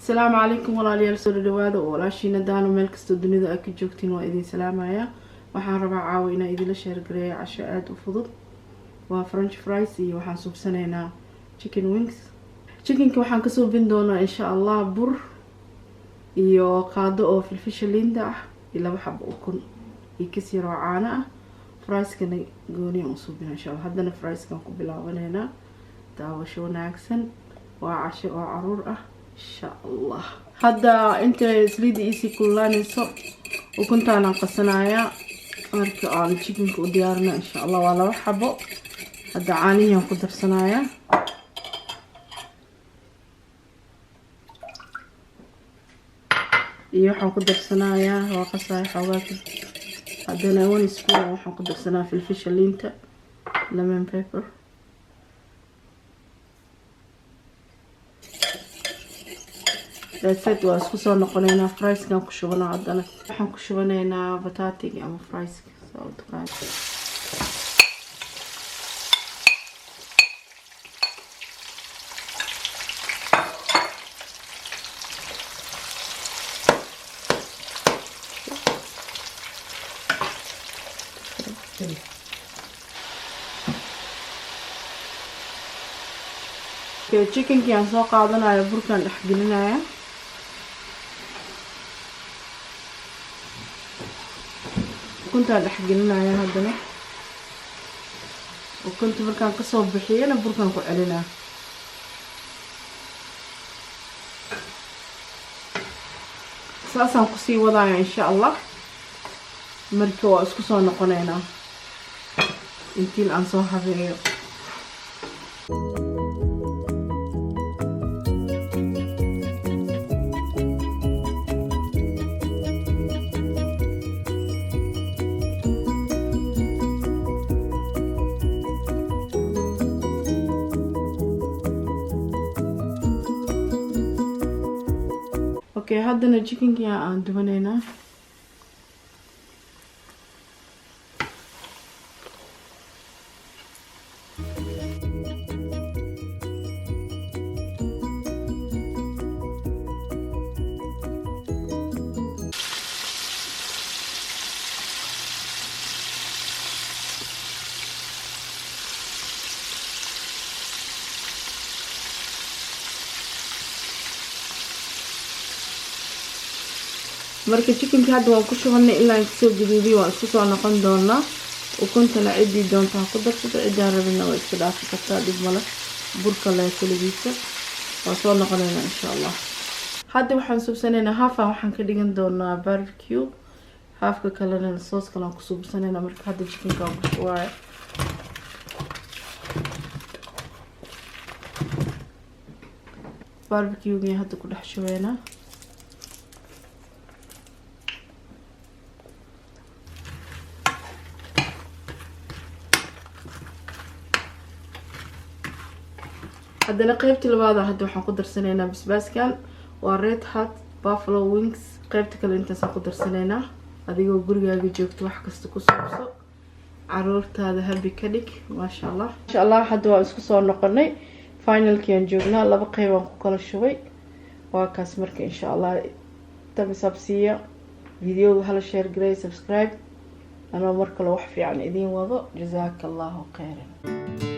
السلام عليكم walaalyaal soo dhawaada oo walaashiina daano meel kasta dunida ay ka joogtiin waa idin salaamaya waxaan rabaa caawa inaan idin share gareeyo casho aad u fudud waa french fries iyo waxaan subsanaynaa chicken wings chickenka waxaan ka soo bin doonaa insha Allah bur iyo qaado oo filfisha linda ah iyo laba xabo ukun iyo kasir oo caano ah frieskana gooni oo soo bin insha Allah hadana frieskan ku bilaabanayna daawasho wanaagsan waa casho oo caruur ah insha Allah hadda inta saliida isi kullanayso ukuntaana qasanaya marka aan chickenka u diyaarina insha Allah waa laba xabo hadda caaniyan ku darsanaya iyo waxaan ku darsanaya waa qasay xawaaga hadana 1 spoon waxaan ku darsanaa filfisha linta lemon pepper That's waa isku soo noqonaynaa fries kan ku shubana hadana waxaan ku shubanaynaa batatiga ama fries soo dukaan chicken kian soo qaadanayo burkan dhex gelinaya ukunta dhex gelinaya hadana ukunta markaan ka soo bixiyana burkan ku celinaa saasaan ku sii wadaya insha Allah marka waa isku soo noqonaynaa intii aan soo habeeyo Okay, hadana chickenka aan dubanayna marka chickenka hadda waan ku shubanay ilaa ay soo guduudiyo waan isku soo noqon doonaa ukunta la cidi doonta ku darsado cida rabina waa iska dhaafi kartaa dib mala burka la kaligiisa waa soo noqonaynaa insha Allah hadda waxaan subsanaynaa half waxaan ka dhigan doonaa barbecue halfka kalena sauce kala ku subsanaynaa marka hadda chickenka ku shubaay barbecue hadda ku dhex shubaynaa hadana qaybta labaad hadda waxaan ku darsanaynaa basbaaskan waa red hot buffalo wings qaybta kale intaas ku darsanaynaa adigoo gurigaaga joogto wax kasta ku subso caruurtaada happy ka dhig masha Allah hadda waa isku soo noqonay finalkian joognaa laba qayb aan ku kala shubay waa kaas marka insha Allah thumbs up siiya videoga hala share gareey subscribe ana mar kale wax fiican idin wado jazaakallahu khairan